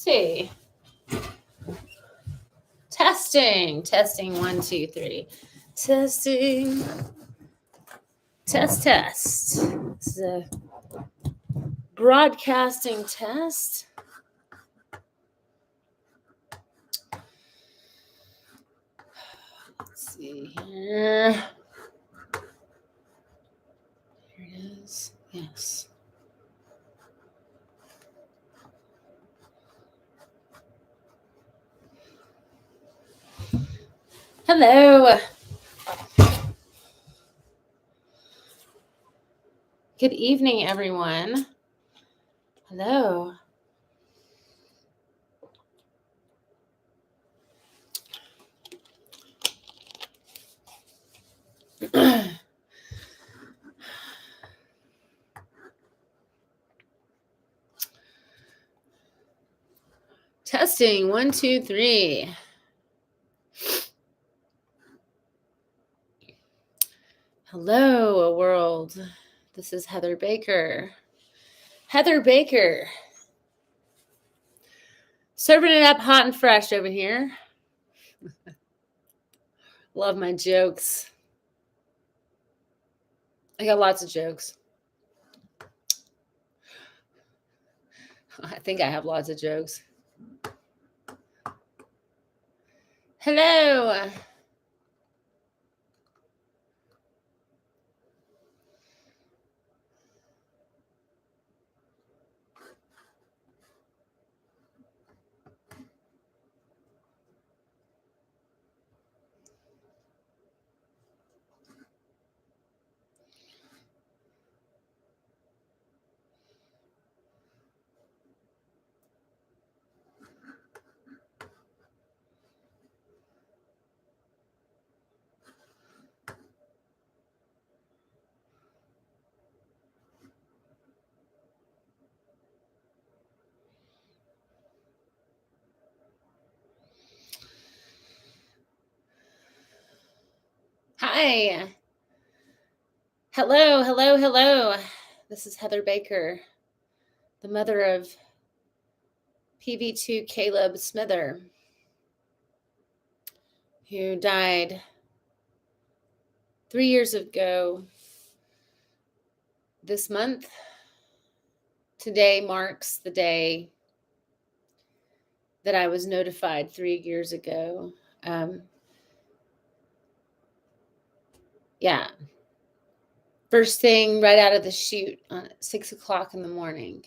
see. Testing. 1, 2, 3. Testing. Test. This is a broadcasting test. Let's see here. Here it is. Yes. Hello. Good evening, everyone. Hello. Testing. 1, 2, 3. Hello, world. This is Heather Baker. Heather Baker. Serving it up hot and fresh over here. Love my jokes. I got lots of jokes. I think I have lots of jokes. Hello. Hi. Hello. This is Heather Baker, the mother of PV2 Caleb Smither, who died 3 years ago this month. Today marks the day that I was notified 3 years ago. Yeah. First thing right out of the chute at 6 o'clock in the morning.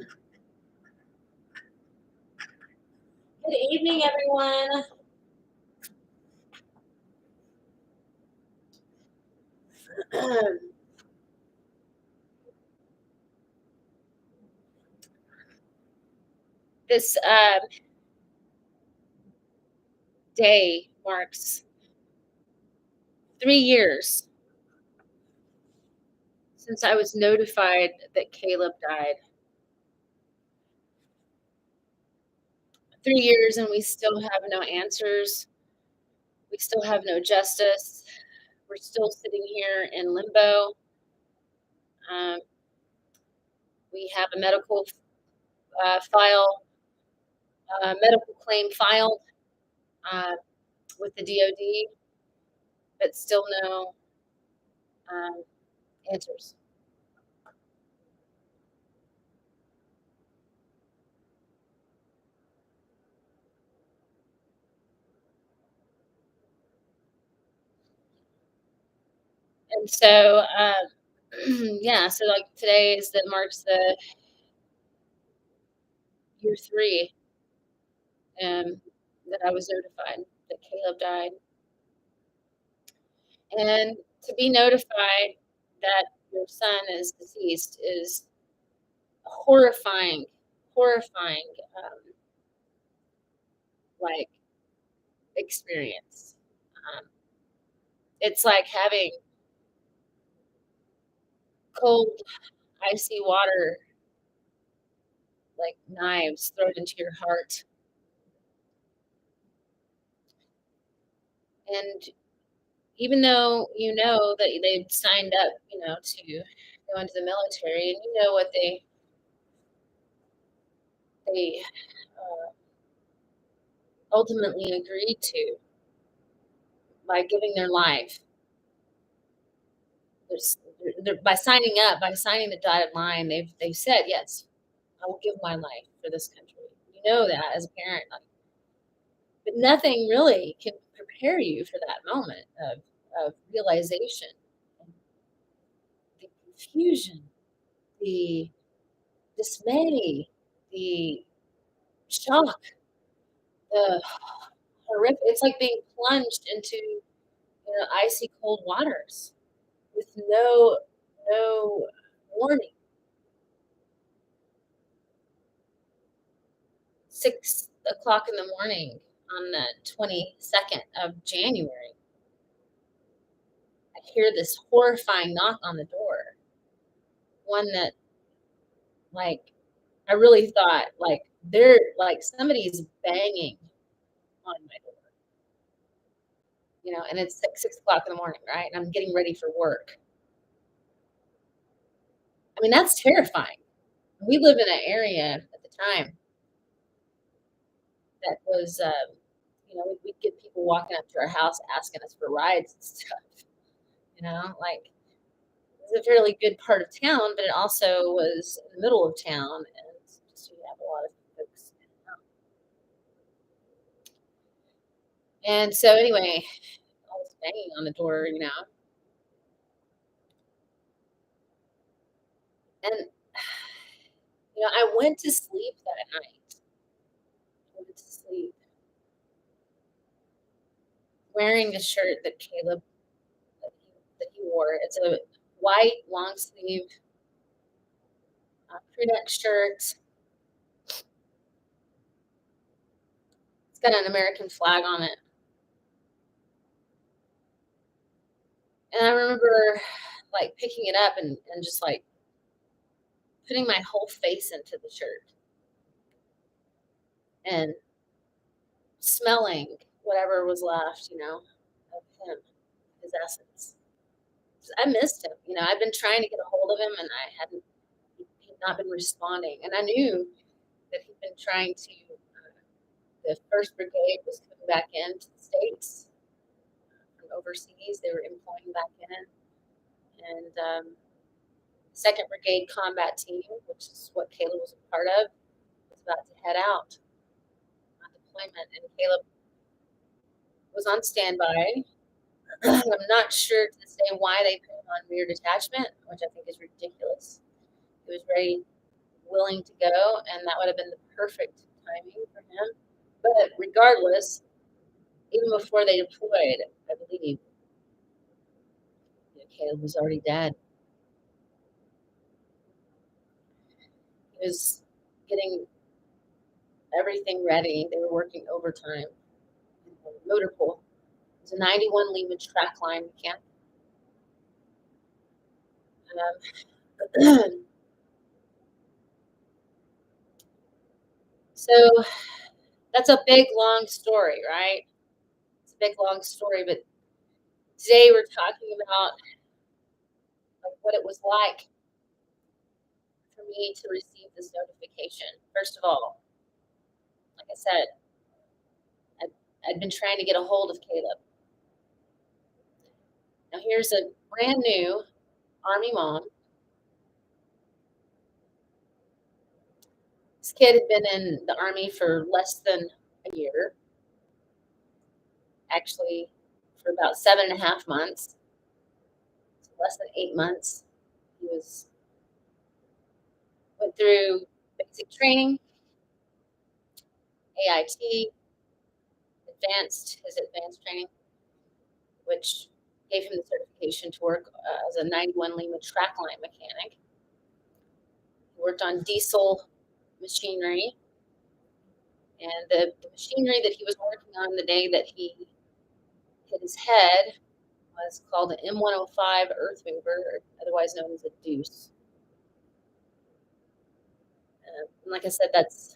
Good evening, everyone. This day marks 3 years since I was notified that Caleb died. 3 years, and we still have no answers. We still have no justice. We're still sitting here in limbo. Um, we have a medical claim filed uh, with the DOD, but still no um, answers. And so, yeah, so like today is that marks the year 3 um, that I was notified that Caleb died. And to be notified that your son is deceased is a horrifying, um, like experience. Um, it's like having cold, icy water, like knives thrown into your heart. And even though you know that they've signed up, to go into the military, and you know what they ultimately agreed to by giving their life. There's, by signing up, by signing the dotted line, they've said yes, I will give my life for this country. You know that as a parent, like, but nothing really can prepare you for that moment of realization, the confusion, the dismay, the shock, the horrific. It's like being plunged into icy cold waters with no warning. 6 o'clock in the morning on the 22nd of January, I hear this horrifying knock on the door. One that, like, I really thought, like, they're like somebody's banging on my door, and it's like 6 o'clock in the morning, right? And I'm getting ready for work. I mean, that's terrifying. We live in an area at the time that was, we'd get people walking up to our house asking us for rides and stuff, like it's a fairly good part of town, but it also was in the middle of town, and just you have a lot of folks. And so anyway, I was banging on the door, and I went to sleep that night. I went to sleep wearing the shirt that Caleb that he wore. It's a white long sleeve crew neck shirt. It's got an American flag on it, and I remember like picking it up and just like putting my whole face into the shirt and smelling whatever was left, of him, his essence. 'Cause I missed him. I'd been trying to get a hold of him, and I hadn't. He'd not been responding, and I knew that he'd been trying to. The First Brigade was coming back into the states from overseas. They were employing back in, and Second Brigade Combat Team, which is what Caleb was a part of, was about to head out on deployment, and Caleb was on standby. I'm not sure to this day why they put him on rear detachment, which I think is ridiculous. He was very willing to go, and that would have been the perfect timing for him. But regardless, even before they deployed, I believe, Caleb was already dead. He was getting everything ready. They were working overtime in the motor pool. It was a 91 Lima track line mechanic. Um, so that's a big, long story, right? It's a big, long story. But today we're talking about like what it was like for me to receive this notification. First of all, like I said, I'd, I'd been trying to get a hold of Caleb. Now here's a brand new Army mom. This kid had been in the Army for less than a year, actually for about 7.5 months, so less than 8 months. He went through basic training, AIT, his advanced training, which gave him the certification to work as a 91 Lima track line mechanic. He worked on diesel machinery, and the machinery that he was working on the day that he hit his head was called an M105 earth mover, otherwise known as a deuce. And like I said, that's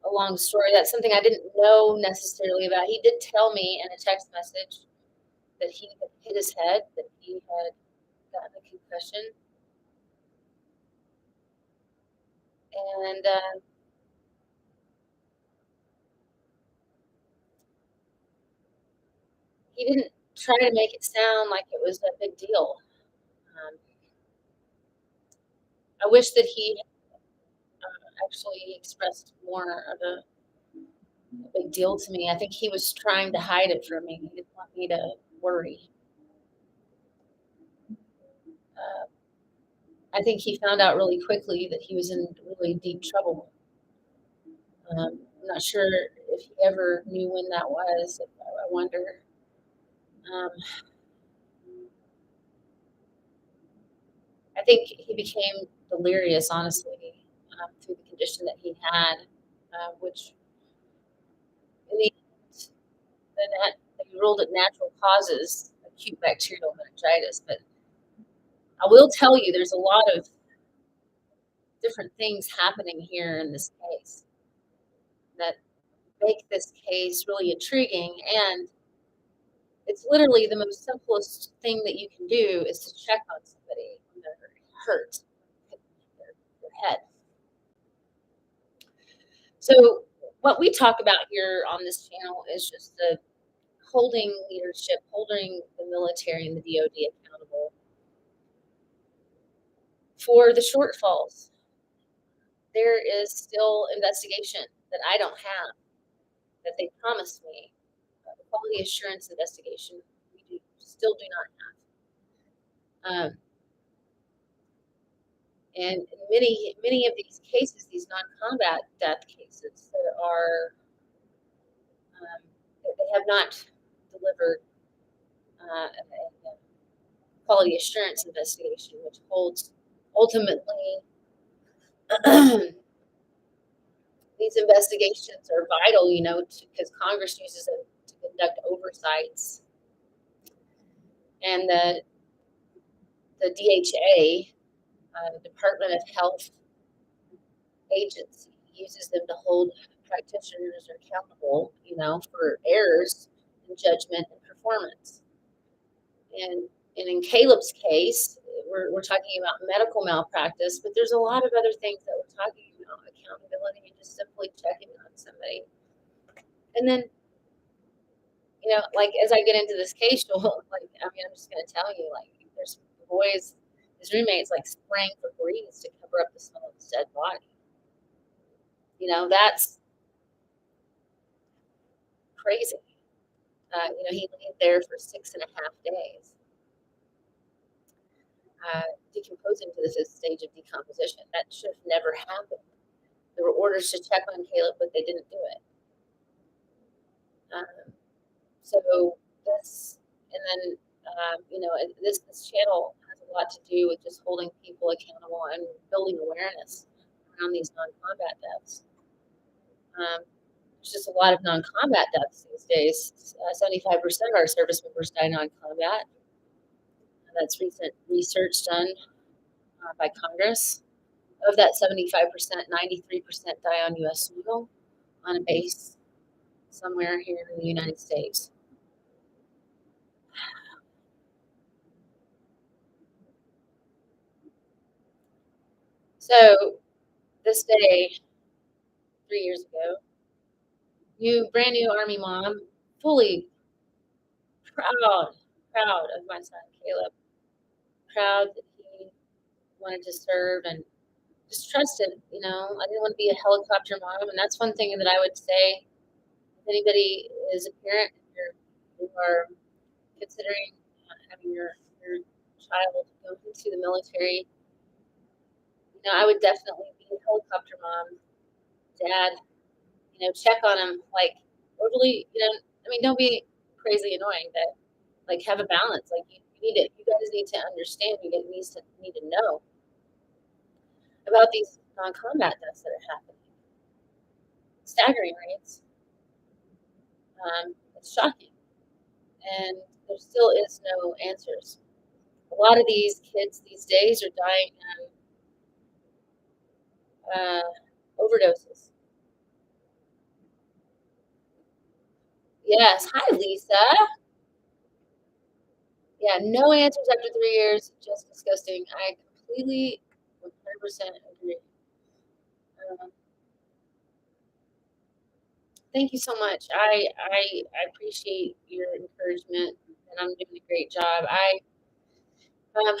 a long story. That's something I didn't know necessarily about. He did tell me in a text message that he had hit his head, that he had gotten a concussion, and he didn't try to make it sound like it was a big deal. Um, I wish that he actually expressed more of a big deal to me. I think he was trying to hide it from me. He didn't want me to worry. Uh, I think he found out really quickly that he was in really deep trouble. I'm not sure if he ever knew when that was. I wonder. Um, I think he became delirious, honestly, through the condition that he had, which in the end, they ruled it natural causes, acute bacterial meningitis. But I will tell you, there's a lot of different things happening here in this case that make this case really intriguing. And it's literally the most simplest thing that you can do is to check on somebody when they're hurt, their head. So, what we talk about here on this channel is just the holding leadership, holding the military and the DoD accountable for the shortfalls. There is still investigation that I don't have that they promised me. The quality assurance investigation still do not have. And in many of these cases, these non-combat death cases, they have not delivered a quality assurance investigation, which holds ultimately these investigations are vital, because Congress uses them to conduct oversights, and the DHA, Department of Health agency, uses them to hold practitioners accountable, for errors in judgment and performance. And in Caleb's case, we're talking about medical malpractice, but there's a lot of other things that we're talking about, accountability and just simply checking on somebody. And then, like as I get into this case, I'm just going to tell you, like, there's boys, his roommates, like spraying Febreze to cover up the smell of his dead body. That's crazy. He laid there for 6.5 days, decomposing to this stage of decomposition. That should have never happened. There were orders to check on Caleb, but they didn't do it. Um, so this, and then this channel has a lot to do with just holding people accountable and building awareness around these non-combat deaths. There's just a lot of non-combat deaths these days. 75% of our service members die non-combat. That's recent research done by Congress. Of that 75%, 93% die on U.S. soil on a base somewhere here in the United States. So this day, 3 years ago, brand new Army mom, fully proud, proud of my son Caleb, proud that he wanted to serve and just trusted. I didn't want to be a helicopter mom, and that's one thing that I would say. If anybody is a parent, you are considering having your child go into the military, I would definitely be a helicopter mom, dad. Check on him, like overly. Don't be crazy annoying, but like have a balance. Like you guys need to understand. You guys need to know about these non-combat deaths that are happening. Staggering rates. It's shocking, and there still is no answers. A lot of these kids these days are dying overdoses. Yes. Hi, Lisa. Yeah, no answers after 3 years. Just disgusting. I completely 100% agree. Um, thank you so much. I appreciate your encouragement, and I'm doing a great job. Um,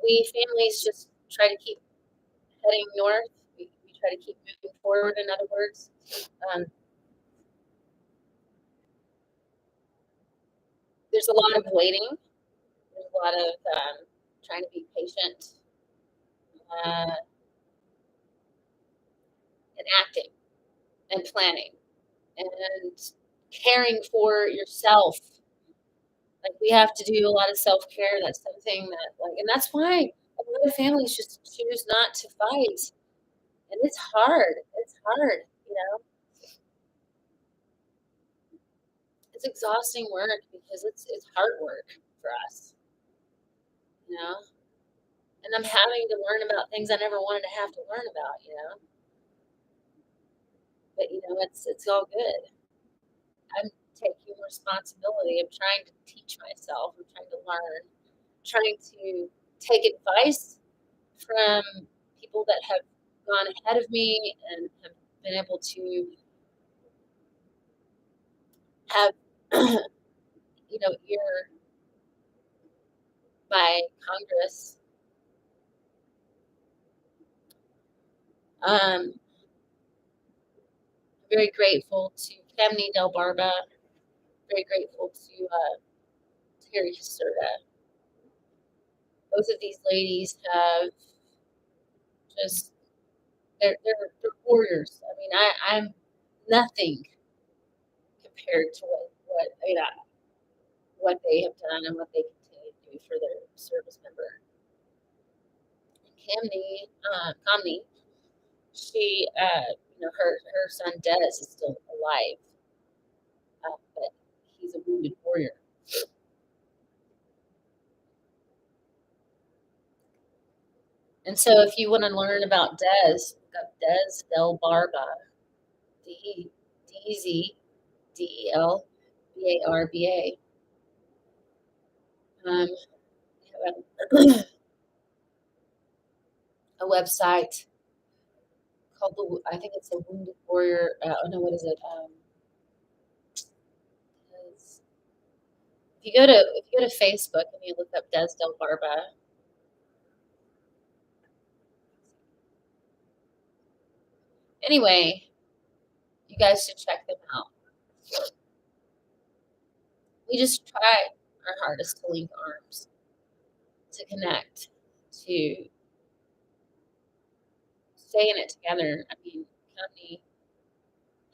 we families just try to keep heading north. We try to keep moving forward. In other words, um, there's a lot of waiting. There's a lot of trying to be patient uh, and acting and planning and caring for yourself. Like we have to do a lot of self care. That's something that and that's why a lot of families just choose not to fight, and it's hard. It's hard. It's exhausting work because it's hard work for us. You know, and I'm having to learn about things I never wanted to have to learn about. But it's all good. I'm taking responsibility. I'm trying to teach myself. I'm trying to learn. Trying to take advice from people that have gone ahead of me and have been able to have ear by Congress. Very grateful to Camny Del Barba. Very grateful to Terry Caserta. Both of these ladies have just they're warriors. I'm nothing compared to what they have done and what they continue to do for their service member. Camny, she, her son Dennis is still alive, but he's a wounded warrior. And so, if you want to learn about Des Del Barba, DZDEL BARBA. A website called I think it's the Wounded Warrior. Oh no, what is it? If you go to Facebook and you look up Des Del Barba, anyway, you guys should check them out. We just try our hardest to link arms, to connect, to stay in it together. County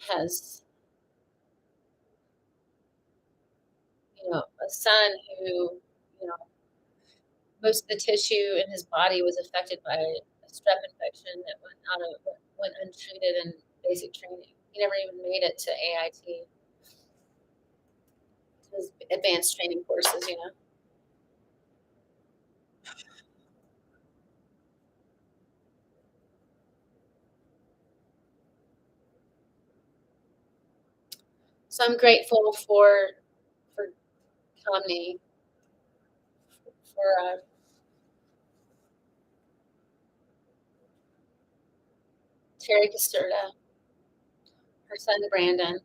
has, a son who, most of the tissue in his body was affected by a strep infection that went untreated in basic training. He never even made it to AIT, to his advanced training courses. So I'm grateful for Comni, for Terry Caserta, her son Brandon.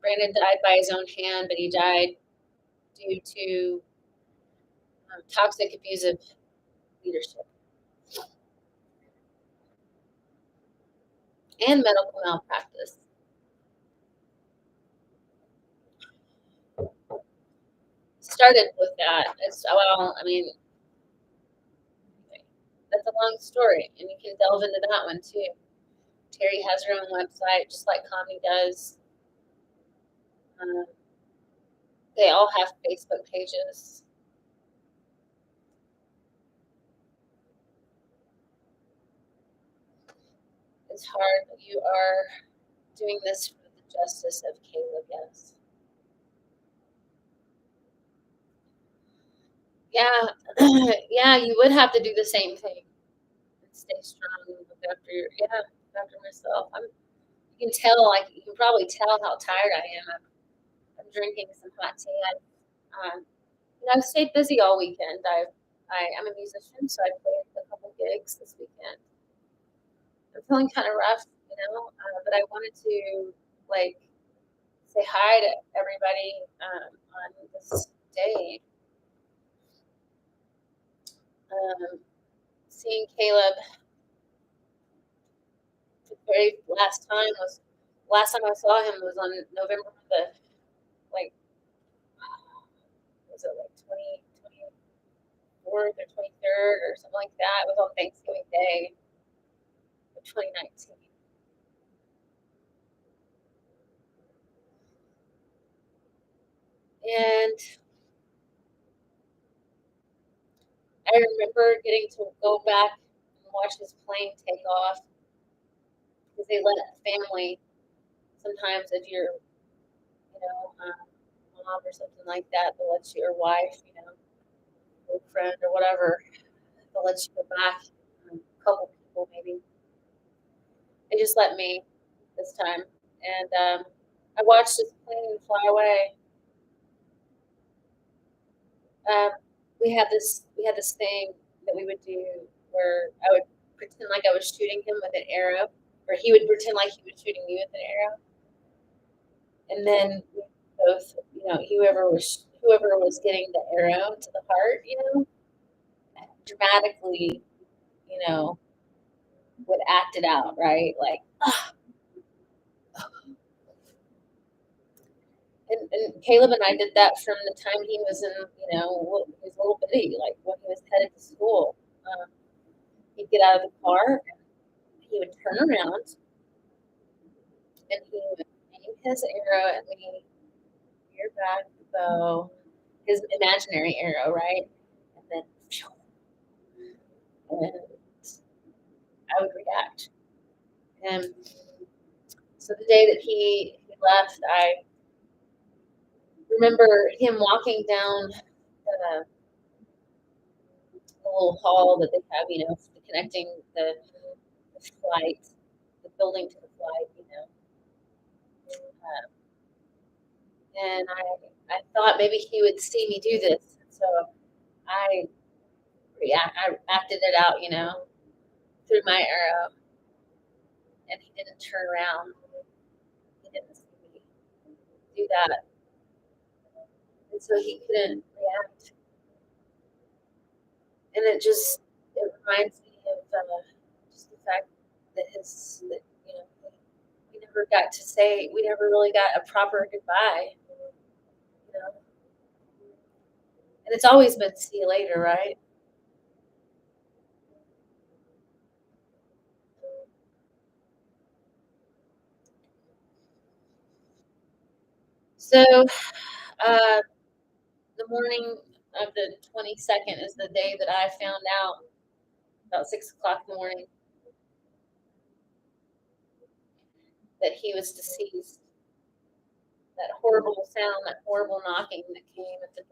Brandon died by his own hand, but he died due to toxic, abusive leadership and medical malpractice. Started with that. Well, I mean, that's a long story, and you can delve into that one too. Terry has her own website, just like Connie does. Um, they all have Facebook pages. It's hard, but you are doing this for the justice of Caleb, yes. Yeah, yeah, you would have to do the same thing and stay strong and look after look after myself. You can tell, like, you can probably tell how tired I am. I'm drinking some hot tea. I've stayed busy all weekend. I'm a musician, so I played a couple gigs this weekend. I'm feeling kind of rough, but I wanted to, like, say hi to everybody on this day. Um, Seeing Caleb the very last time I saw him was on November the, like, was it like 24th or 23rd or something like that? It was on Thanksgiving Day of 2019. And I remember getting to go back and watch his plane take off because they let family sometimes, if you're, mom or something like that, they'll let you, or wife, girlfriend or whatever, they'll let you go back. A couple people maybe. They just let me this time, and I watched this plane fly away. Um, we had this thing that we would do where I would pretend like I was shooting him with an arrow, or he would pretend like he was shooting me with an arrow, and then we both, whoever was getting the arrow to the heart, dramatically, you know, would act it out, right? Like, and Caleb and I did that from the time he was in, he was a little bitty, like when he was headed to school. Um, he'd get out of the car, and he would turn around, and he would aim his arrow at me, rear back, bow, his imaginary arrow, right? And then, phew, and I would react. And so the day that he left, I remember him walking down the little hall that they have, connecting the flight, the building to the flight. And I thought maybe he would see me do this. So I I acted it out, through my arrow, and he didn't turn around. He didn't see me do that, and so he couldn't react. And it reminds me of just the fact that we never really got a proper goodbye, you know. And it's always been see you later, right? So, uh, the morning of the 22nd is the day that I found out about 6 o'clock in the morning that he was deceased. That horrible sound, that horrible knocking that came at the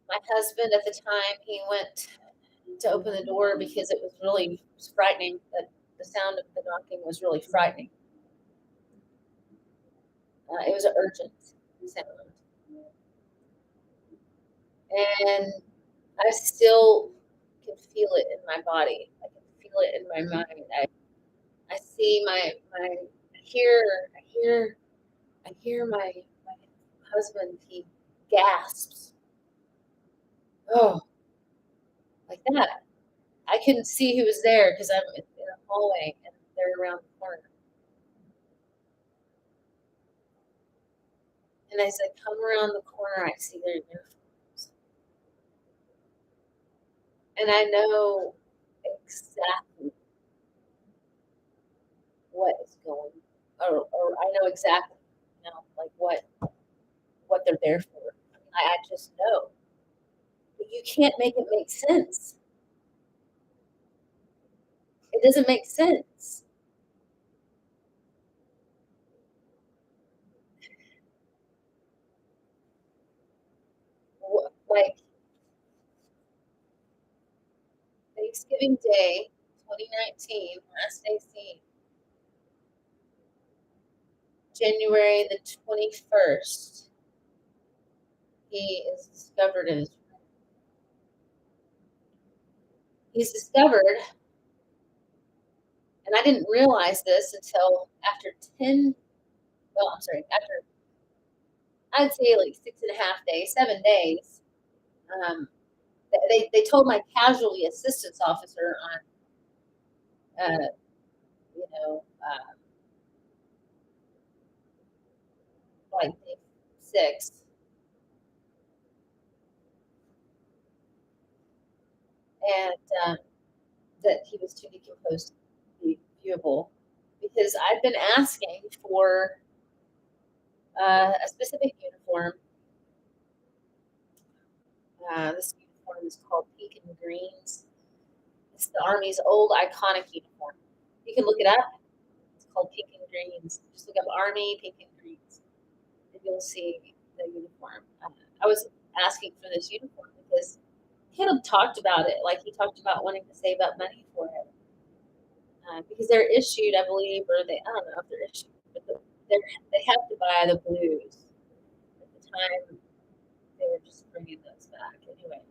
my husband at the time, he went to open the door because it was really frightening. That the sound of the knocking was really frightening. It was an urgent sound, and I still can feel it in my body. I can feel it in my mind. I see I hear I hear I hear my husband. He gasps. Oh, like that. I couldn't see who was there because I'm in a hallway and they're around the corner. And as I come around the corner, I see their uniforms. And I know exactly what is going, or I know exactly, like what they're there for. I just know. But you can't make it make sense. It doesn't make sense. Like Thanksgiving Day, 2019, last day seen, January the 21st, he is discovered in his he's discovered, and I didn't realize this until after 10, well, I'm sorry, after I'd say like 6.5 days, 7 days. Um, they told my casualty assistance officer on, you know, like day 6, and that he was too decomposed to be viewable because I've been asking for a specific uniform. This uniform is called Pink and Greens. It's the Army's old iconic uniform. You can look it up. It's called Pink and Greens. Just look up Army Pink and Greens, and you'll see the uniform. I was asking for this uniform because Caleb talked about it. Like he talked about wanting to save up money for it because they're issued, I believe, or I don't know if they're issued, but they have to buy the blues. At the time, they were just bringing those back. Anyway,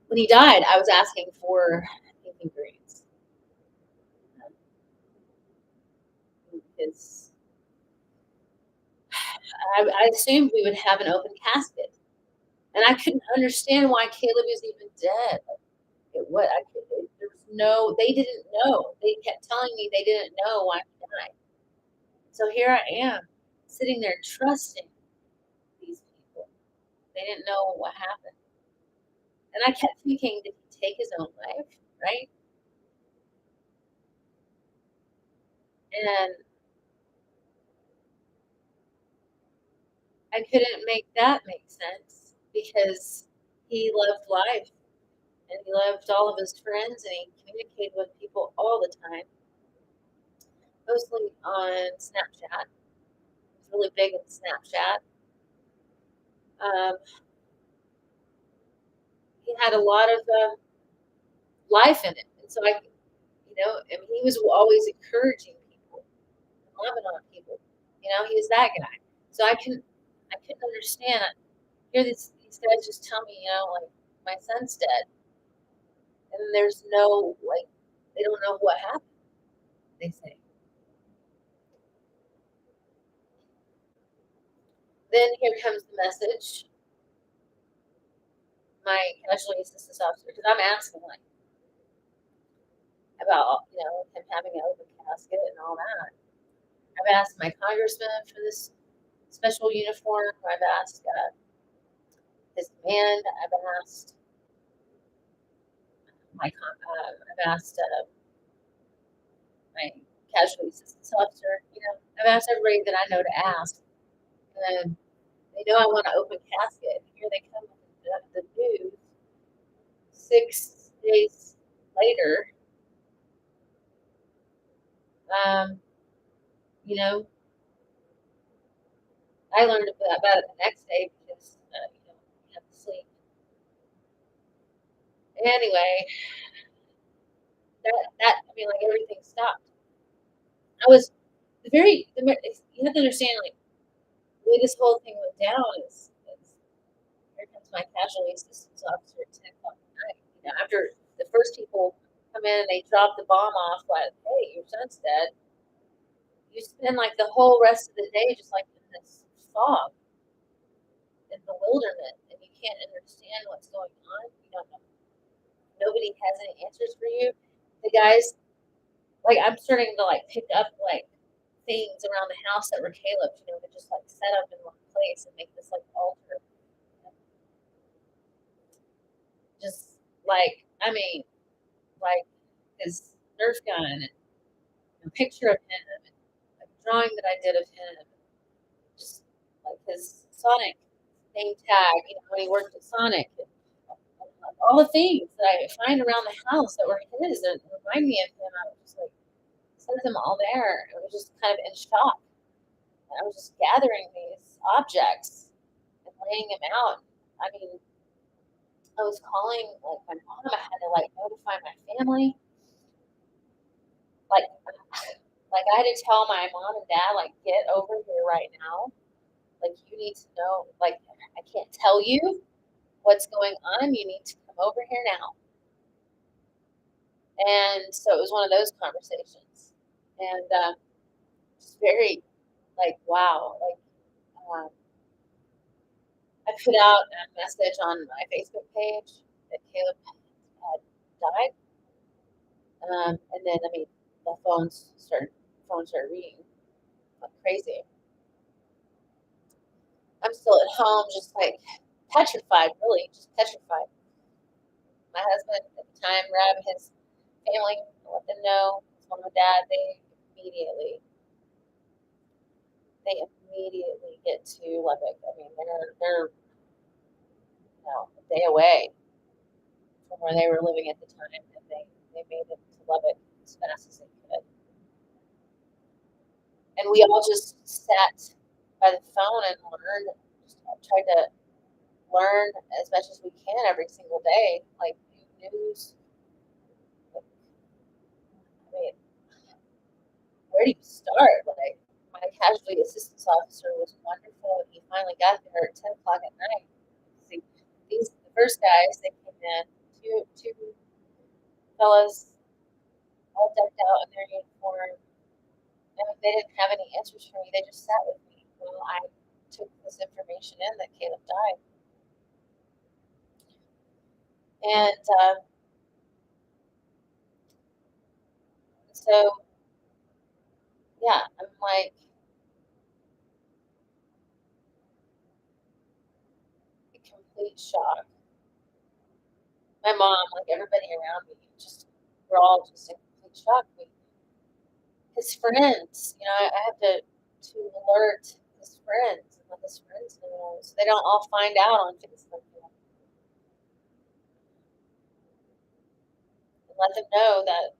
when he died, I was asking for Pink and Greens because I assumed we would have an open casket, and I couldn't understand why Caleb was even dead. It, what I could, there was no, they didn't know. They kept telling me they didn't know why he died. So here I am, sitting there trusting these people. They didn't know what happened, and I kept thinking, did he take his own life? Right? And I couldn't make that make sense because he loved life and he loved all of his friends and he communicated with people all the time, mostly on Snapchat. He's really big on Snapchat. Um, he had a lot of life in it, and so I mean, he was always encouraging people, loving on people. He was that guy. So I couldn't understand. I hear these guys just tell me, like my son's dead, and there's no like they don't know what happened. They say. Then here comes the message. My casualty assistance officer, because I'm asking like about him having an open casket and all that. I've asked my congressman for this special uniform. I've asked his command. I've asked my casualty assistance officer, I've asked everybody that I know to ask, and they know I want to open casket. Here they come with the news 6 days later. Um, you know, I learned about it the next day because you have to sleep. Anyway, I mean, like everything stopped. I was you have to understand, like the way this whole thing went down is here comes my casualty assistance officer at 10 o'clock at night. After the first people come in and they drop the bomb off, like, hey, your son's dead. You spend like the whole rest of the day just like in this fog and bewilderment, and you can't understand what's going on. You don't know. Nobody has any answers for you. The guys, like, I'm starting to like pick up like things around the house that were Caleb's, to just like set up in one place and make this like altar. Just like, I mean, like his Nerf gun and a picture of him and a drawing that I did of him, just like his Sonic name tag, when he worked at Sonic. And all the things that I find around the house that were his that remind me of him, I was just like, set them all there. I was just kind of in shock. And I was just gathering these objects and laying them out. I mean, I was calling like my mom. I had to like notify my family. Like, like I had to tell my mom and dad, like, get over here right now. Like, you need to know. Like, I can't tell you what's going on. You need to come over here now. And so it was one of those conversations, and it's very like wow. Like, I put out a message on my Facebook page that Caleb had died, and then I mean the phones started ringing like crazy. I'm still at home, just like petrified, really, just petrified. My husband at the time grabbed his family, let them know, his mom and dad. Immediately, they immediately get to Lubbock. I mean, they're a day away from where they were living at the time, and they made it to Lubbock as fast as they could. And we all just sat by the phone and learned, just tried to learn as much as we can every single day, like new news. I mean, where do you start? Like, my casualty assistance officer was wonderful. He finally got there at 10 o'clock at night. See, the first guys, they came in, two fellas, all decked out in their uniform, and they didn't have any answers for me. They just sat with me while I took this information in that Caleb died. And so, yeah, I'm like in complete shock. My mom, like everybody around me, we're all just in complete shock. His friends, I have to alert his friends and let his friends know so they don't all find out on Facebook, and let them know that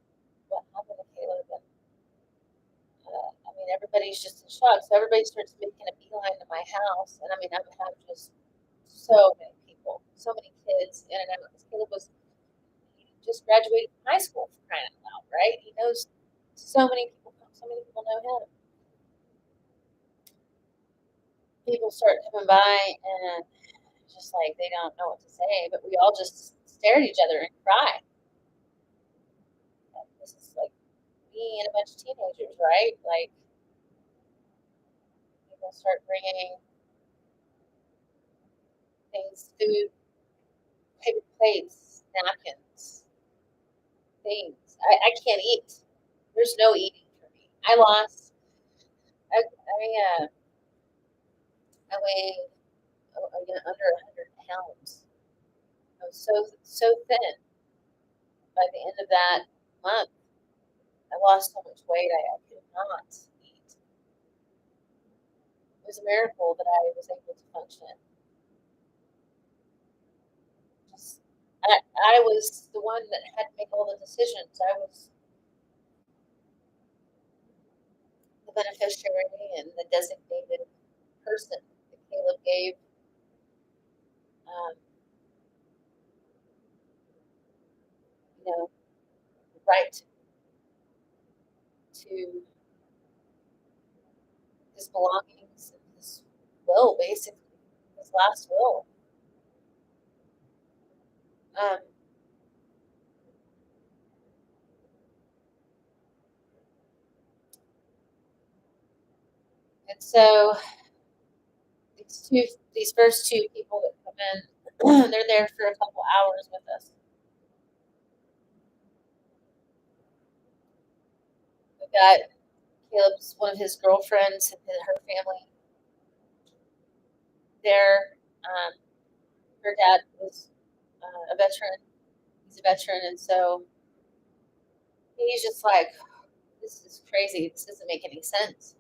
what happened to Caleb. And I mean, everybody's just in shock. So everybody starts making a beeline to my house, and I mean, I have just so many people, so many kids in and out. Because Caleb he just graduated from high school, for crying out loud, right? He knows so many people. So many people know him. People start coming by and just like they don't know what to say, but we all just stare at each other and cry. And this is like me and a bunch of teenagers, right? Like, people start bringing things, food, paper plates, napkins, things. I can't eat. There's no eating for me. I lost. I weigh under 100 pounds. I was so thin by the end of that month. I lost so much weight, I could not eat. It was a miracle that I was able to function. Just I I was the one that had to make all the decisions. I was the beneficiary and the designated person that Caleb gave, um, the right to his belongings and his will, basically, his last will. Um, and so these first two people that come in, they're there for a couple hours with us. We got Caleb's one of his girlfriends and her family there. Her dad was a veteran. He's a veteran, and so he's just like, "This is crazy. This doesn't make any sense."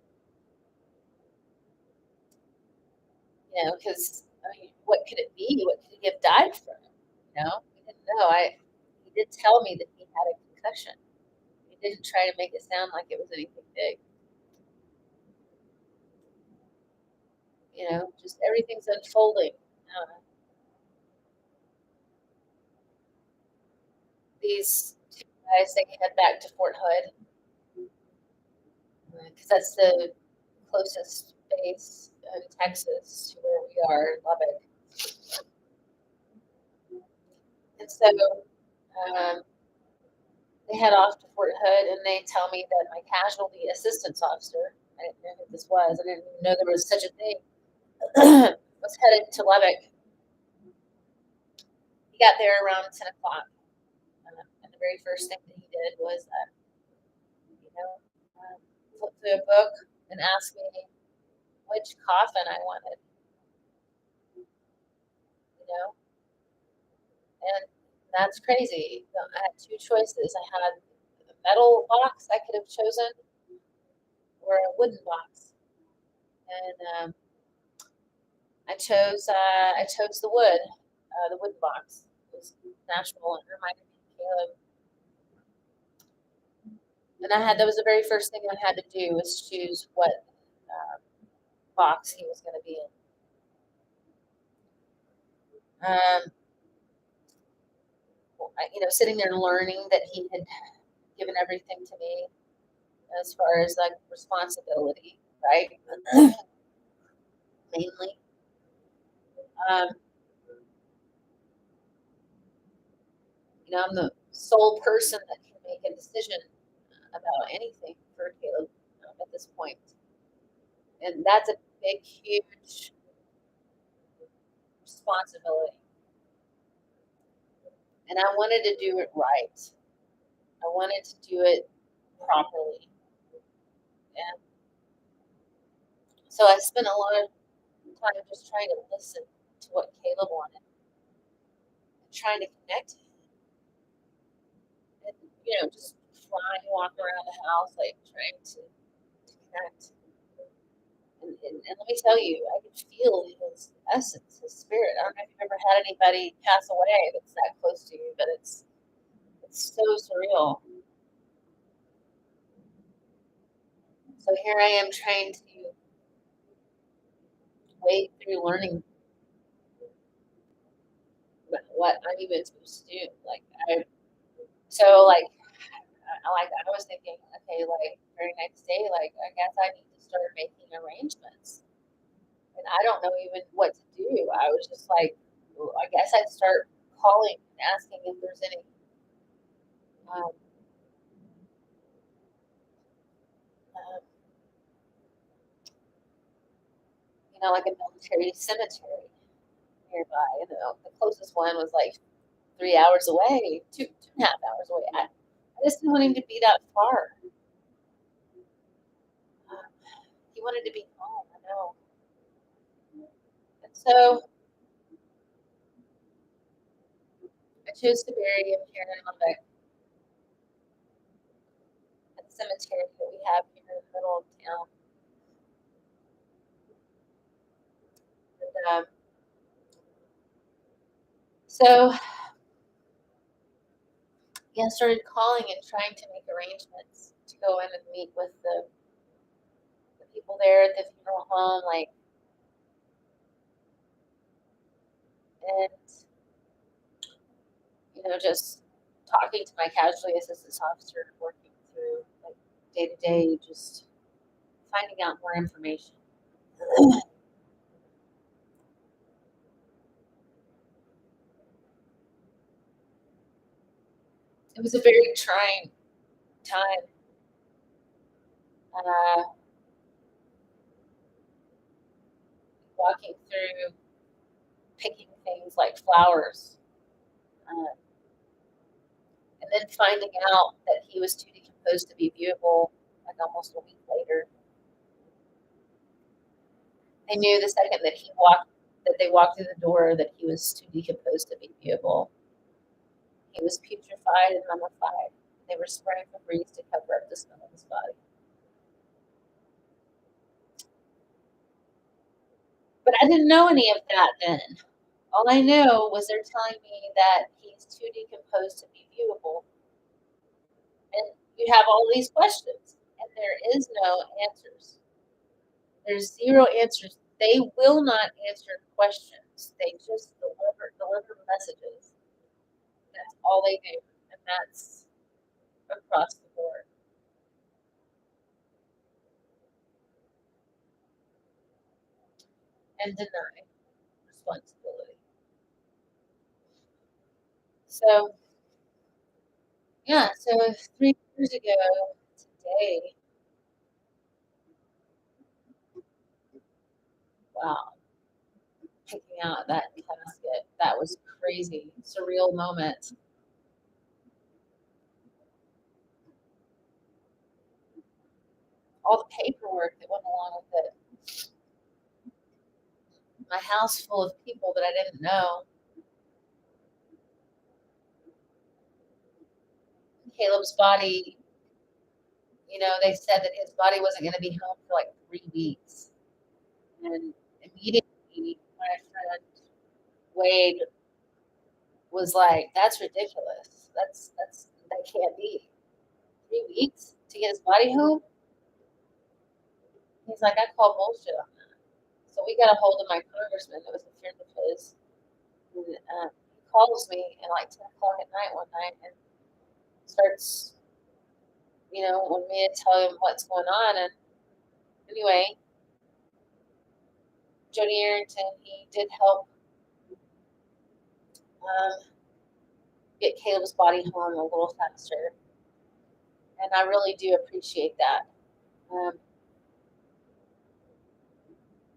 Because I mean, what could it be? What could he have died from? We didn't know. I He did tell me that he had a concussion. He didn't try to make it sound like it was anything big. Just everything's unfolding. Uh, these two guys, they head back to Fort Hood because that's the closest base in Texas to where we are in Lubbock. And so they head off to Fort Hood, and they tell me that my casualty assistance officer, I didn't know who this was, I didn't even know there was such a thing, was headed to Lubbock. He got there around 10 o'clock. And the very first thing that he did was, you know, flip through a book and ask me which coffin I wanted, you know, and that's crazy. I had two choices. I had a metal box I could have chosen or a wooden box. And I chose the wooden box. It was natural and reminded me of Caleb. And that was the very first thing I had to do was choose what uh, box he was going to be in. Sitting there learning that he had given everything to me as far as like responsibility, right? Mainly. Um, I'm the sole person that can make a decision about anything for Caleb at this point. And that's a big, huge responsibility. And I wanted to do it right. I wanted to do it properly. And so I spent a lot of time just trying to listen to what Caleb wanted, trying to connect and, just flying, walk around the house, like trying to connect. And let me tell you, I could feel his essence, his spirit. I don't know if you've ever had anybody pass away that's that close to you, but it's so surreal. So here I am trying to wade through learning what I'm even supposed to do. I was thinking, okay, like very next day, like I guess I need to start making arrangements. And I don't know even what to do. I was just like, well, I guess I'd start calling and asking if there's any, um, uh, like a military cemetery nearby. The closest one was like 3 hours away, 2.5 hours away. I just didn't want him to be that far. Um, he wanted to be home. I know. And so I chose to bury him here in Lubbock. cemetery that we have here in the middle of town. And, so yeah, I started calling and trying to make arrangements to go in and meet with the people there at the funeral home, like, and just talking to my casualty assistance officer, working through like day to day, just finding out more information. It was a very trying time, uh, walking through picking things like flowers, uh, and then finding out that he was too decomposed to be viewable. Like almost a week later, I knew the second that they walked through the door that he was too decomposed to be viewable. He was putrefied and mummified. They were spraying Febreze to cover up the smell of his body. But I didn't know any of that then. All I know was they're telling me that he's too decomposed to be viewable. And you have all these questions, and there is no answers. There's zero answers. They will not answer questions. They just deliver messages. That's all they do, and that's across the board. And deny responsibility. So yeah, so 3 years ago today, wow, picking out that casket, that was crazy, surreal moment. All the paperwork that went along with it, my house full of people that I didn't know. Caleb's body, they said that his body wasn't going to be home for like 3 weeks. And immediately, my friend Wade was like, "That's ridiculous. That can't be 3 weeks to get his body home." He's like, "I call bullshit on that." So we got a hold of my congressman that was a friend of his, and he calls me at like 10 o'clock at night one night and starts, wanting me to tell him what's going on. And anyway, Jody Arrington, he did help um, get Caleb's body home a little faster, and I really do appreciate that. Um,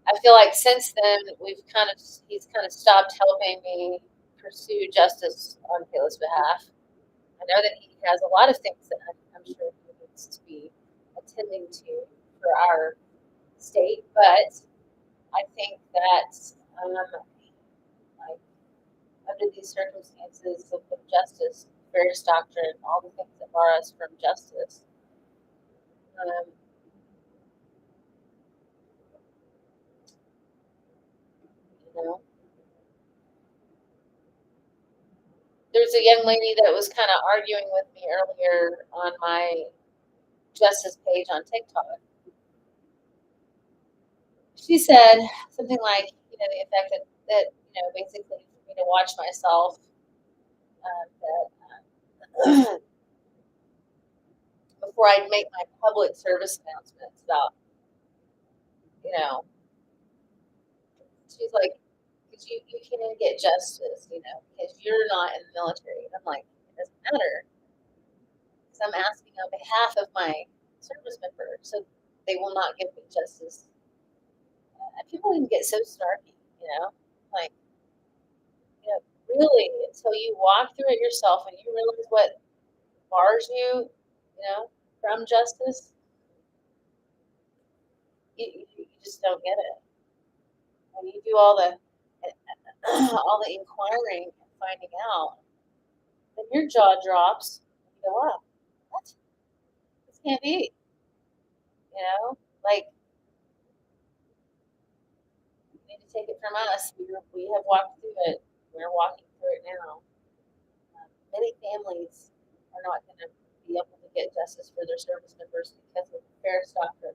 I feel like since then he's kind of stopped helping me pursue justice on Caleb's behalf. I know that he has a lot of things that I'm sure he needs to be attending to for our state, but I think that like under these circumstances of justice, fairness doctrine, all the things that bar us from justice, um, you know, there's a young lady that was kind of arguing with me earlier on my justice page on TikTok. She said something like, the effect that basically for me to watch myself, that before I'd make my public service announcements about, you know, she's like, because you can get justice, because you're not in the military. And I'm like, it doesn't matter, because I'm asking on behalf of my service member, so they will not give me justice. People even get so snarky, like, really, until you walk through it yourself and you realize what bars you, from justice, you just don't get it. When you do all the all the inquiring and finding out, then your jaw drops. You go, "Wow, what? This can't be, you know? Like, you need to take it from us. We have walked through it. We're walking through it now. Many families are not going to be able to get justice for their service members because of the Ferris Doctrine.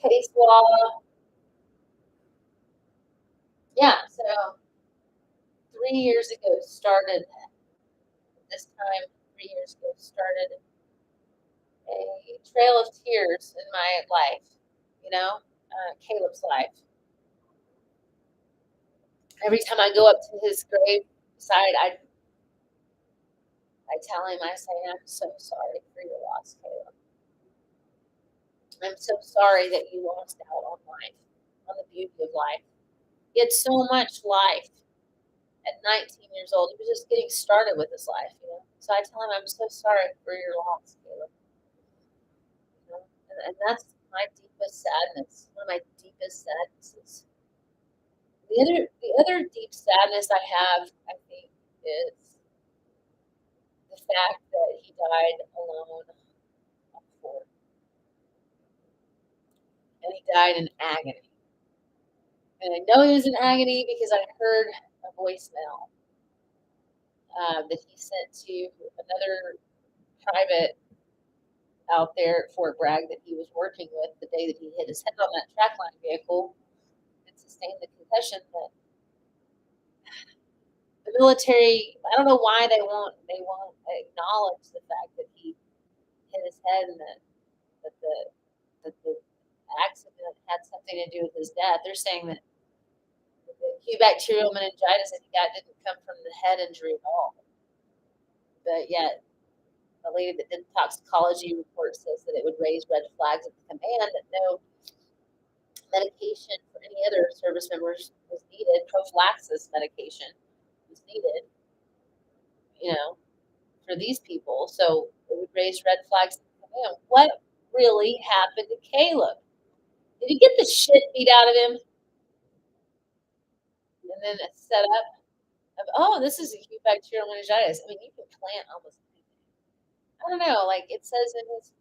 Case law, yeah. So 3 years ago started this time. 3 years ago started a trail of tears in my life. Caleb's life. Every time I go up to his grave side, I tell him, I say, I'm so sorry for your loss, Caleb. I'm so sorry that you lost out on life, on the beauty of life. He had so much life at 19 years old. He was just getting started with his life. So I tell him, I'm so sorry for your loss, Caleb. And that's my deepest sadness. One of my deepest sadnesses. The other deep sadness I have, I think, is the fact that he died alone on the floor. And he died in agony. And I know he was in agony because I heard a voicemail that he sent to another private out there at Fort Bragg that he was working with the day that he hit his head on that trackline vehicle and sustained the concussion. That the military, I don't know why they won't acknowledge the fact that he hit his head and that the accident had something to do with his death. They're saying that the acute bacterial meningitis that he got didn't come from the head injury at all. But yet, the lady that did the toxicology report says that it would raise red flags at the command that no medication for any other service members was needed. Prophylaxis medication was needed, you know, for these people. So it would raise red flags at the command. What really happened to Caleb? Did he get the shit beat out of him? And then a setup of, oh, this is acute bacterial meningitis. I mean, you can plant almost anything. I don't know. Like it says in his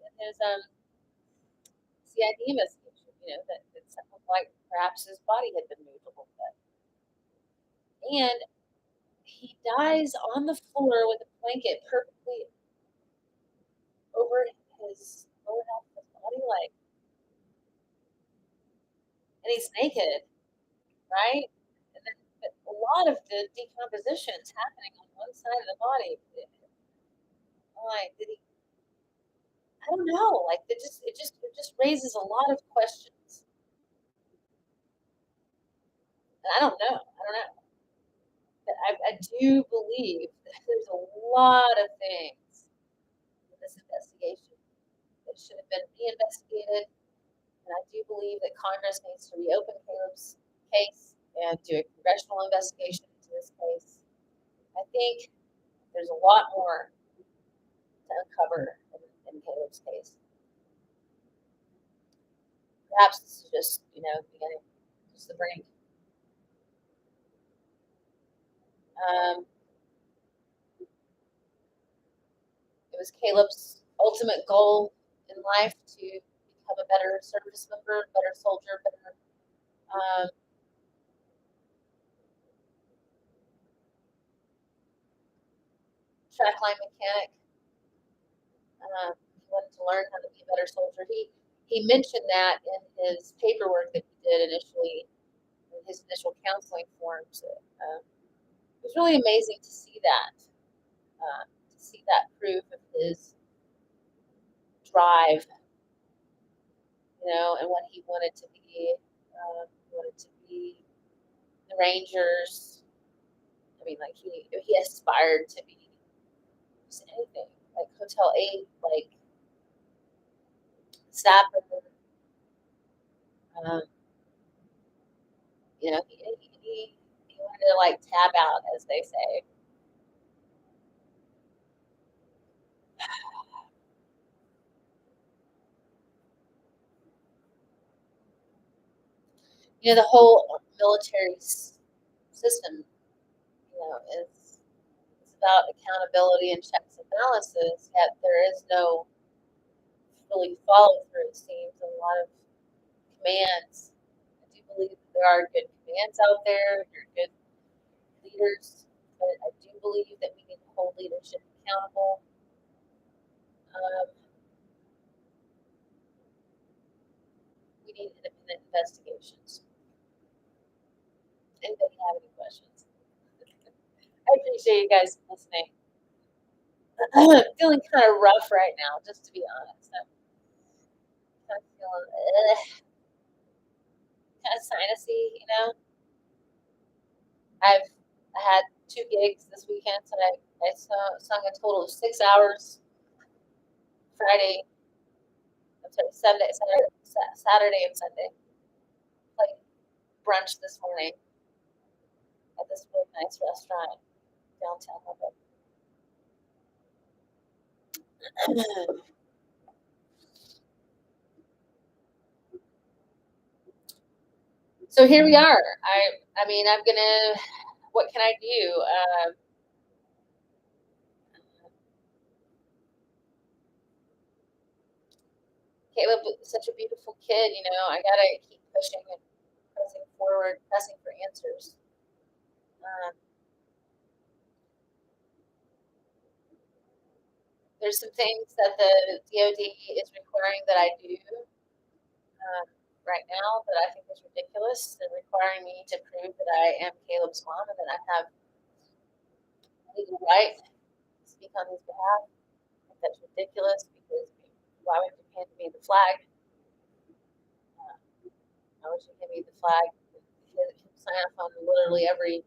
CID investigation, that it sounded like perhaps his body had been moved a little bit. And he dies on the floor with a blanket perfectly over his lower half of his body, like, and he's naked, right? And then a lot of the decomposition is happening on one side of the body. Like, did he? I don't know. Like, it just raises a lot of questions. And I don't know. I don't know. But I do believe that there's a lot of things in this investigation that should have been reinvestigated. And I do believe that Congress needs to reopen Caleb's case and do a congressional investigation into this case. I think there's a lot more to uncover in Caleb's case. Perhaps this is just, beginning, just the brink. It was Caleb's ultimate goal in life to become a better service member, better soldier, better um, track line mechanic. He wanted to learn how to be a better soldier. He mentioned that in his paperwork that he did initially, in his initial counseling forms. It was really amazing to see that proof of his drive, and what he wanted to be. He wanted to be the Rangers. I mean, like he aspired to be just anything, like Hotel 8, like Sapper. Um, he wanted to like tab out, as they say. The whole military system, is about accountability and checks and balances. Yet there is no really follow through, it seems, a lot of commands. I do believe that there are good commands out there, there are good leaders, but I do believe that we need to hold leadership accountable. Um, we need independent investigations. Anybody have any questions? I appreciate you guys listening. Feeling kind of rough right now, just to be honest. I'm kind of feeling kind of sinusy, you know. I've had 2 gigs this weekend, so I sung a total of 6 hours Friday, I'm sorry, Saturday and Sunday. Played brunch this morning at this really nice restaurant downtown Lubbock. So here we are. I mean, I'm gonna. What can I do? Caleb is such a beautiful kid. You know, I gotta keep pushing and pressing forward, pressing for answers. Um, there's some things that the DoD is requiring that I do right now that I think is ridiculous. They're requiring me to prove that I am Caleb's mom and that I have legal right to speak on his behalf. I think that's ridiculous because why would you hand me the flag? Why would you give me the flag? He'll sign off on literally every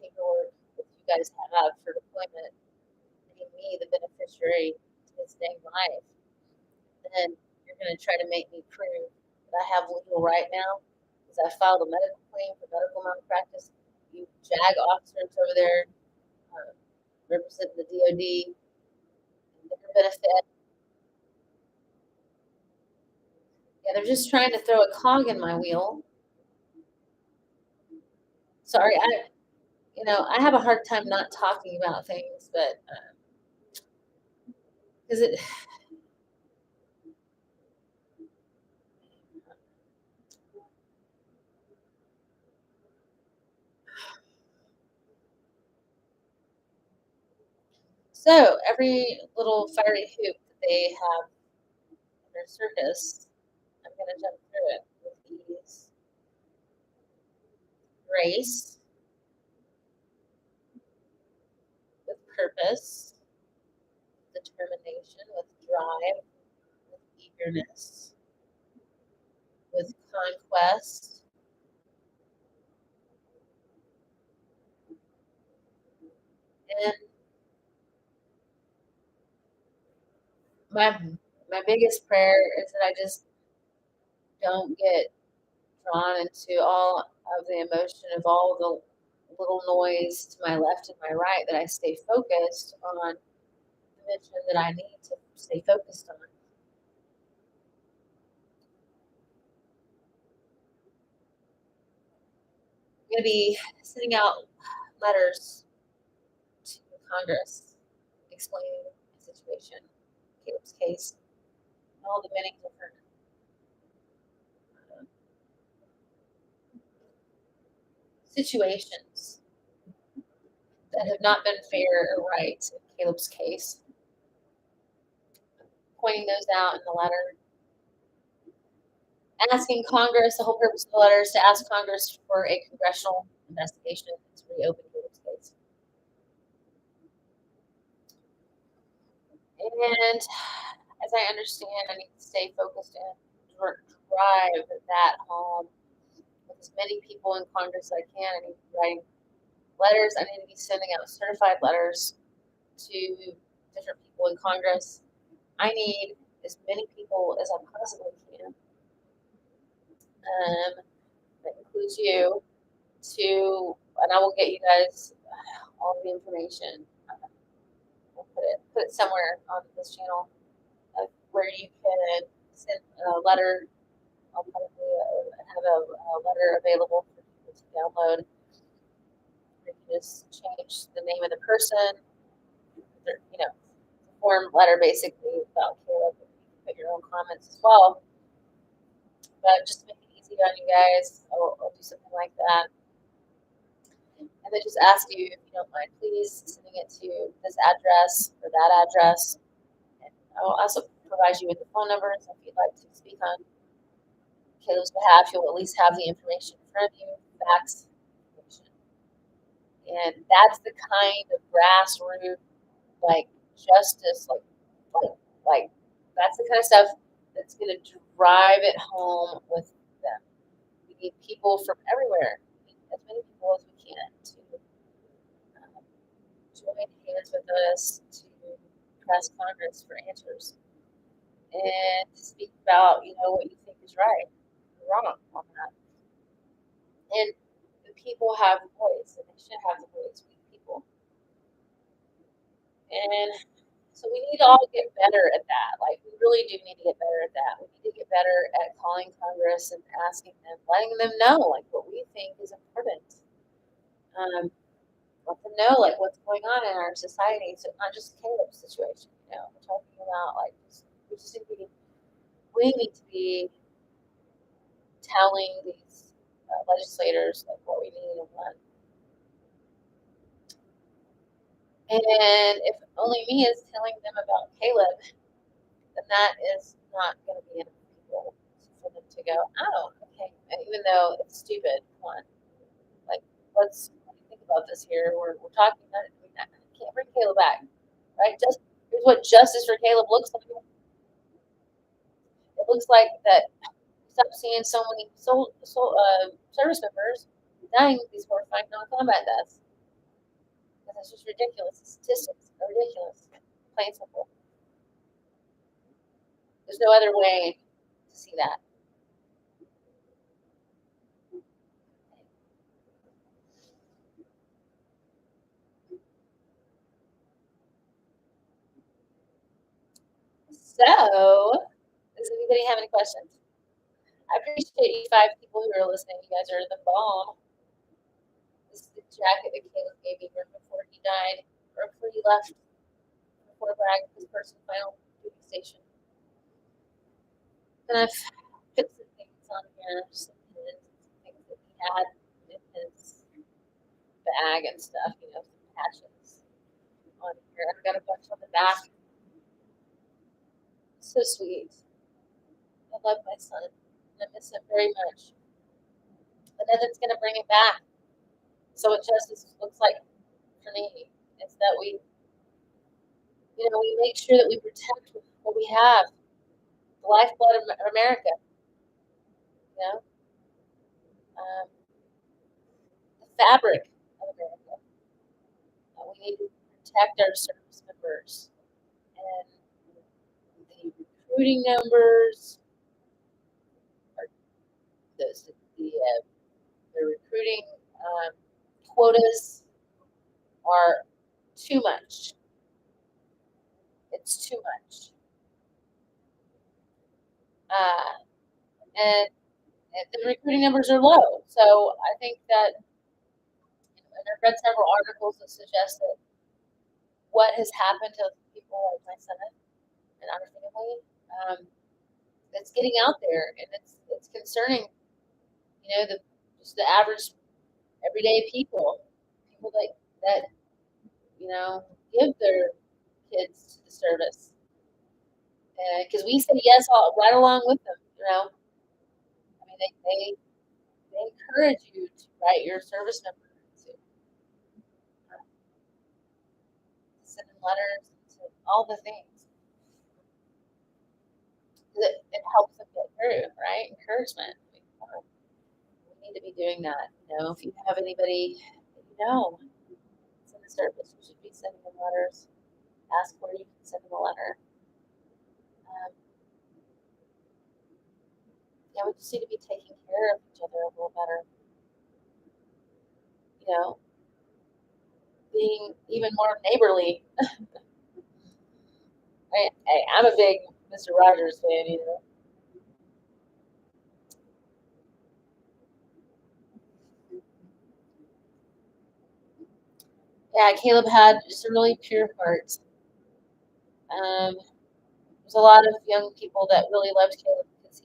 paperwork that you guys have for deployment, making me the beneficiary to his dang life. Then you're going to try to make me prove that I have legal right now because I filed a medical claim for medical malpractice. You JAG officers over there representing the DoD and their benefit. Yeah, they're just trying to throw a cog in my wheel. Sorry, I have a hard time not talking about things, but because it. So every little fiery hoop that they have in their circus, I'm going to jump through it with ease, grace, with purpose, determination, with drive, with eagerness, with conquest, and my my biggest prayer is that I just don't get drawn into all of the emotion of all the little noise to my left and my right. That I stay focused on the mission that I need to stay focused on. I'm going to be sending out letters to Congress explaining the situation, Caleb's case, and all the many different uh, situations that have not been fair or right in Caleb's case, pointing those out in the letter, asking Congress, the whole purpose of the letter is to ask Congress for a congressional investigation to reopen Caleb's case. And as I understand, I need to stay focused and drive that home with as many people in Congress as I can. I need to be writing letters. I need to be sending out certified letters to different people in Congress. I need as many people as I possibly can. That includes you and I will get you guys all the information. I'll put it somewhere on this channel where you can send a letter. I'll probably have a letter available for people to download. You can just change the name of the person, form letter basically about Caleb. put your own comments as well. But just to make it easy on you guys, I'll do something like that. And then just ask you, if you don't mind, please sending it to this address or that address. And I'll also provide you with the phone numbers if you'd like to speak on Caleb's behalf. You'll at least have the information in front of you, facts, information. And that's the kind of grassroots, like justice, like that's the kind of stuff that's going to drive it home with them. We need people from everywhere, as many people as we can, to join hands with us to press Congress for answers and to speak about, what you think is right or wrong on that. And the people have a voice, and they should have the voice. We people, and so we need to all get better at that. Like, we really do need to get better at that. We need to get better at calling Congress and asking them, letting them know, like, what we think is important. Let them know, like, what's going on in our society. So not just Caleb's situation, we're talking about, like, we need to be telling these legislators, like, what we need and what. And if only me is telling them about Caleb, then that is not going to be enough people for them to go, oh, okay. And even though it's stupid, come on, like, let's think about this here. We're talking about it. I can't bring Caleb back, right? Here's what justice for Caleb looks like. It looks like that. Stop seeing so many service members dying of these horrifying non-combat deaths. That's just ridiculous. The statistics are ridiculous. Plain and simple. There's no other way to see that. So, does anybody have any questions? I appreciate you 5 people who are listening. You guys are the bomb. This is the jacket that Caleb gave me right before he died, or before he left, before bragging his personal final duty station. And I've put some things on here, some things that he had in his bag and stuff, some patches on here. I've got a bunch on the back. So sweet. I love my son. I miss him very much. But nothing's going to bring him back. So what justice looks like for me is that we make sure that we protect what we have, the lifeblood of America, the fabric of America. We need to protect our service members, and the recruiting numbers, or the recruiting quotas are too much. It's too much. And the recruiting numbers are low. So I think that, and I've read several articles that suggest that what has happened to people like my son and our family, it's getting out there, and it's concerning. Just the average everyday people that give their kids to the service, because we say yes right along with them. I mean, they encourage you to write your service number, to send in letters, to all the things. It helps them get through, right? Encouragement. We need to be doing that. If you have anybody that it's in the service, you should be sending them letters. Ask where you can send them a letter. We just need to be taking care of each other a little better. Being even more neighborly. I'm a big Mr. Rogers fan, Yeah, Caleb had just a really pure heart. There's a lot of young people that really loved Caleb because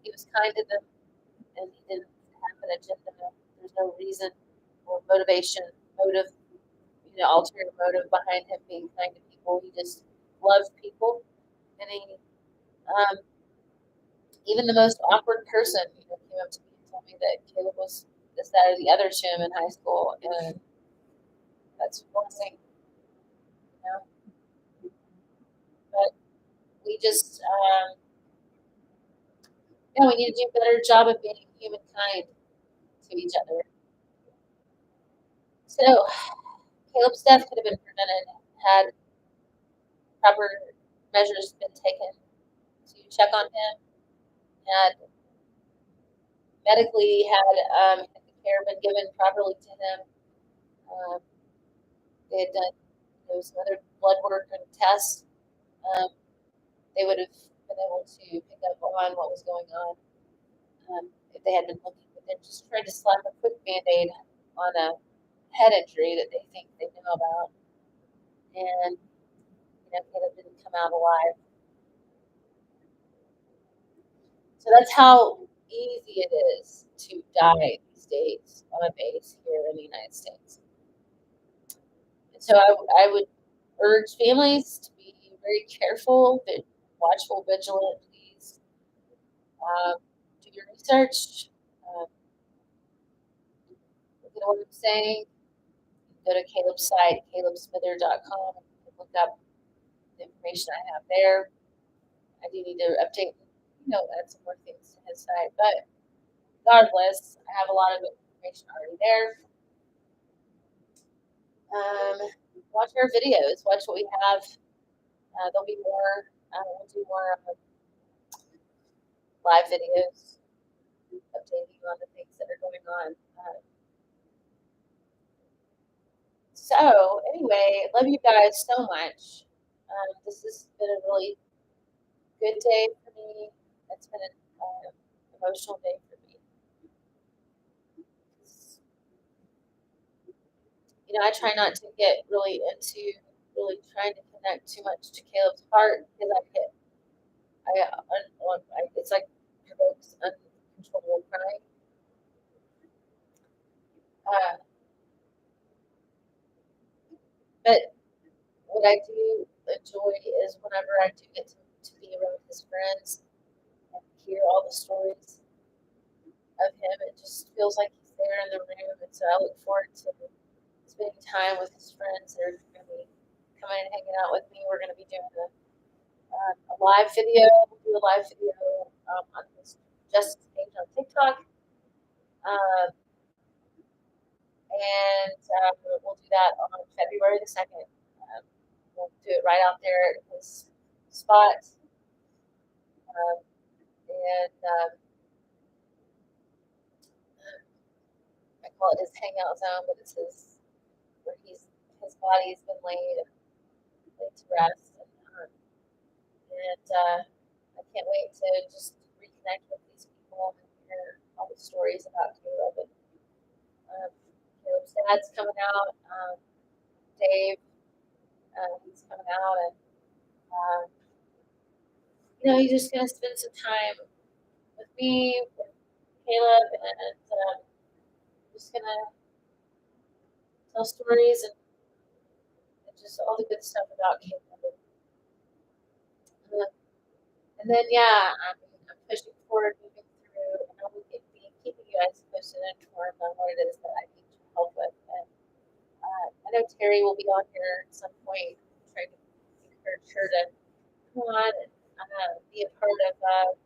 he was kind to them and he didn't have an agenda. There's no reason or motive, ulterior motive behind him being kind to people. He just loved people, and um, even the most awkward person, came up to me and told me that Caleb was this, that, or the other to him in high school, and that's one thing, you know. But we just, we need to do a better job of being humankind to each other. So Caleb's death could have been prevented had proper measures been taken to check on him, had had the care been given properly to him. Um, they had done some other blood work and tests. Um, they would have been able to pick up on what was going on if they had been looking. But they're just trying to slap a quick band-aid on a head injury that they think they know about, and Caleb didn't come out alive. So that's how easy it is to die these days on a base here in the United States. And so I would urge families to be very careful, watchful, vigilant. Please do your research. Look at what I'm saying. Go to Caleb's site, calebsmither.com, and look up the information I have there. I do need to update, add some more things to his site. But regardless, I have a lot of information already there. Watch our videos. Watch what we have. There'll be more. We'll do more live videos, updating you on the things that are going on. So anyway, love you guys so much. This has been a really good day for me. It's been an emotional day for me. I try not to get really into really trying to connect too much to Caleb's heart because it's like provokes uncontrollable crying. Uh, but what I do enjoy is whenever I do get to be around his friends and hear all the stories of him, it just feels like he's there in the room. And so I look forward to spending time with his friends. They're going to be coming and hanging out with me. We're going to be doing a live video. We'll do a live video on his Justice page on TikTok. And we'll do that on February the 2nd. We'll do it right out there at his spot. And I call it his hangout zone, but it's where his body's been laid to rest. And I can't wait to just reconnect with these people and hear all the stories about Caleb. And Caleb's dad's coming out. Dave, he's coming out, and he's just gonna spend some time with me, with Caleb, and just gonna tell stories and just all the good stuff about Caleb. And then, I'm pushing forward, moving through, and I'll be keeping you guys posted and informed on what it is that I need help with. And I know Terry will be on here at some point, trying to encourage her to come on and be a part of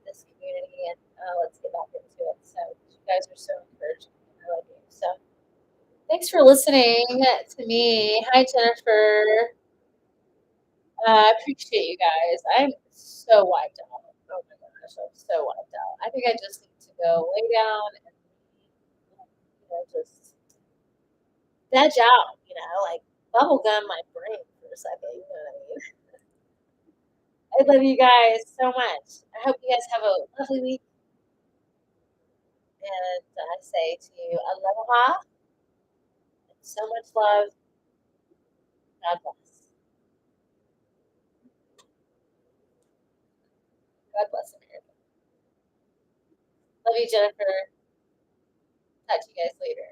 this community. And let's get back into it. So you guys are so encouraging. I love you. So thanks for listening to me. Hi, Jennifer. I appreciate you guys. I'm so wiped out. Oh my gosh, I'm so wiped out. I think I just need to go lay down and just veg out, like bubble gum my brain for a second. You know what I mean? I love you guys so much. I hope you guys have a lovely week. And I say to you, aloha, and so much love. God bless. God bless America. Love you, Jennifer. Talk to you guys later.